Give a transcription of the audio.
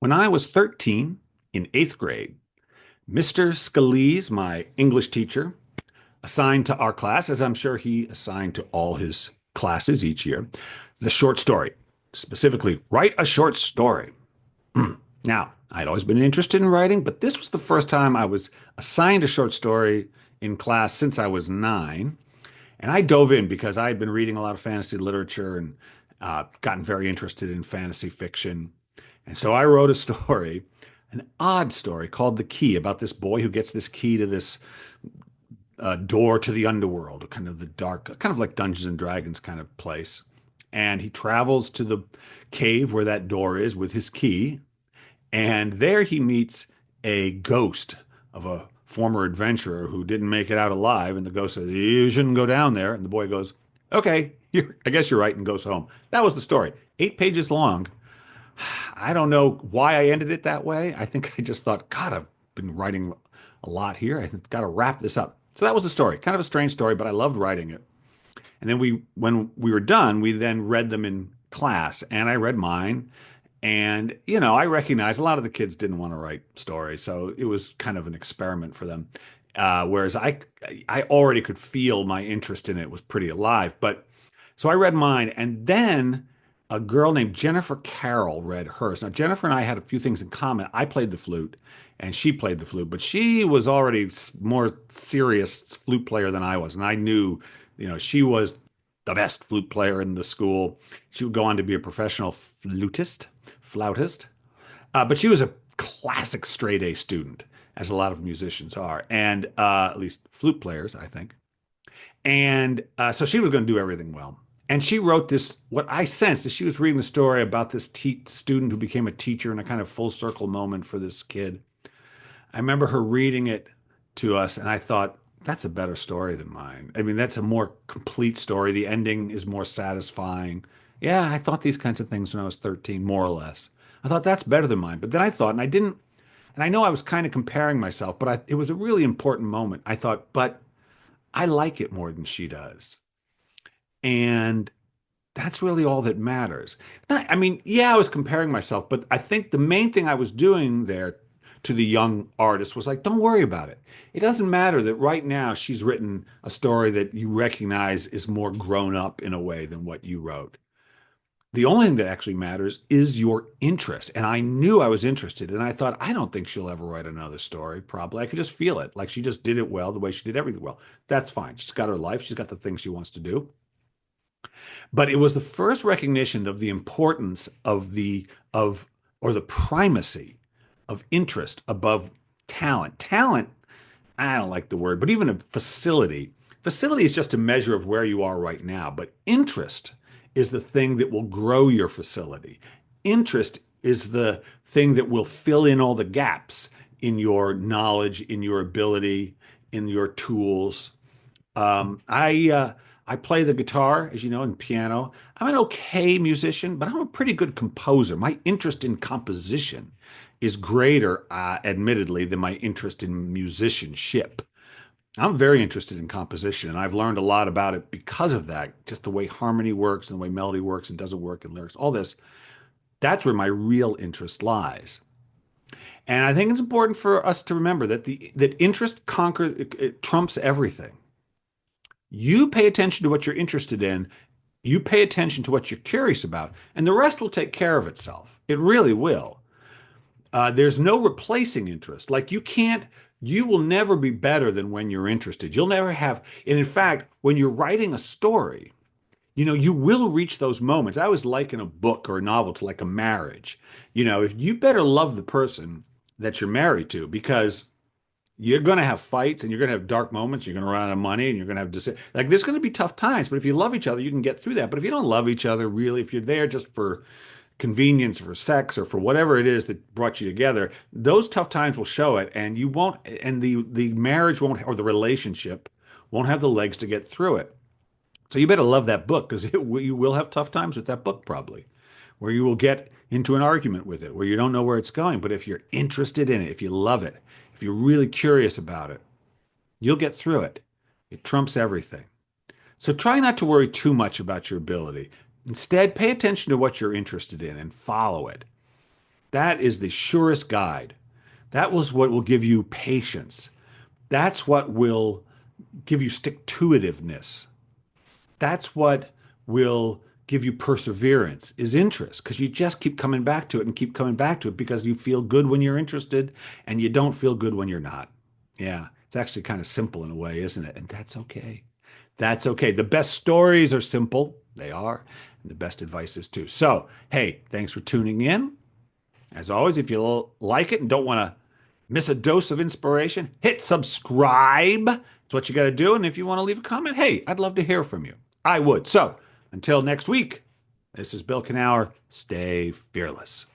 When I was 13 in eighth grade, Mr. Scalise, my English teacher, assigned to our class, as I'm sure he assigned to all his classes each year, the short story. Specifically, write a short story. Now, I'd always been interested in writing, but this was the first time I was assigned a short story in class since I was 9. And I dove in because I had been reading a lot of fantasy literature and gotten very interested in fantasy fiction. And so I wrote a story, an odd story called The Key, about this boy who gets this key to this door to the underworld, kind of the dark, kind of like Dungeons and Dragons kind of place. And he travels to the cave where that door is with his key. And there he meets a ghost of a former adventurer who didn't make it out alive. And the ghost says, "You shouldn't go down there." And the boy goes, "Okay, I guess you're right," and goes home. That was the story. 8 pages long. I don't know why I ended it that way. I think I just thought, God, I've been writing a lot here. I think got to wrap this up. So that was the story. Kind of a strange story, but I loved writing it. And then when we were done, we then read them in class, and I read mine. And I recognized a lot of the kids didn't want to write stories, so it was kind of an experiment for them. Whereas I already could feel my interest in it was pretty alive. But so I read mine, and then a girl named Jennifer Carroll read hers. Now, Jennifer and I had a few things in common. I played the flute, and she played the flute, but she was already more serious flute player than I was, and I knew, she was the best flute player in the school. She would go on to be a professional flautist, but she was a classic straight A student, as a lot of musicians are, and at least flute players, I think. And so she was going to do everything well. And she wrote this, what I sensed is she was reading the story about this student who became a teacher in a kind of full circle moment for this kid. I remember her reading it to us, and I thought, that's a better story than mine. I mean, that's a more complete story. The ending is more satisfying. Yeah, I thought these kinds of things when I was 13, more or less. I thought that's better than mine. But then I thought, and I didn't, and I know I was kind of comparing myself, but it was a really important moment. I thought, but I like it more than she does. And that's really all that matters. I mean, yeah, I was comparing myself, but I think the main thing I was doing there to the young artist was like, don't worry about it. It doesn't matter that right now she's written a story that you recognize is more grown up in a way than what you wrote. The only thing that actually matters is your interest. And I knew I was interested. And I thought, I don't think she'll ever write another story, probably. I could just feel it. Like she just did it well, the way she did everything well. That's fine. She's got her life, she's got the things she wants to do. But it was the first recognition of the importance of or the primacy of interest above talent. Talent, I don't like the word, but even a facility. Facility is just a measure of where you are right now, but interest is the thing that will grow your facility. Interest is the thing that will fill in all the gaps in your knowledge, in your ability, in your tools. I play the guitar, as you know, and piano. I'm an okay musician, but I'm a pretty good composer. My interest in composition is greater, admittedly, than my interest in musicianship. I'm very interested in composition, and I've learned a lot about it because of that. Just the way harmony works and the way melody works and doesn't work in lyrics, all this. That's where my real interest lies. And I think it's important for us to remember that that interest conquers, it trumps everything. You pay attention to what you're interested in. You pay attention to what you're curious about, and the rest will take care of itself. It really will. There's no replacing interest. Like you will never be better than when you're interested. You'll never have, and in fact, when you're writing a story, you will reach those moments. I always liken a book or a novel to like a marriage. If you better love the person that you're married to because you're going to have fights and you're going to have dark moments. You're going to run out of money and you're going to have like there's going to be tough times. But if you love each other, you can get through that. But if you don't love each other, really, if you're there just for convenience, for sex, or for whatever it is that brought you together, those tough times will show it, and you won't, and the marriage won't, or the relationship won't have the legs to get through it. So you better love that book because you will have tough times with that book probably, where you will get into an argument with it, where you don't know where it's going. But if you're interested in it, if you love it, if you're really curious about it, you'll get through it. It trumps everything. So try not to worry too much about your ability. Instead, pay attention to what you're interested in and follow it. That is the surest guide. That was what will give you patience. That's what will give you stick to itiveness. That's what will give you perseverance is interest because you just keep coming back to it and keep coming back to it because you feel good when you're interested and you don't feel good when you're not. Yeah, it's actually kind of simple in a way, isn't it? And that's okay. That's okay. The best stories are simple. They are. And the best advice is too. So, hey, thanks for tuning in. As always, if you like it and don't want to miss a dose of inspiration, hit subscribe. That's what you got to do. And if you want to leave a comment, hey, I'd love to hear from you. I would. So until next week, this is Bill Kenower. Stay fearless.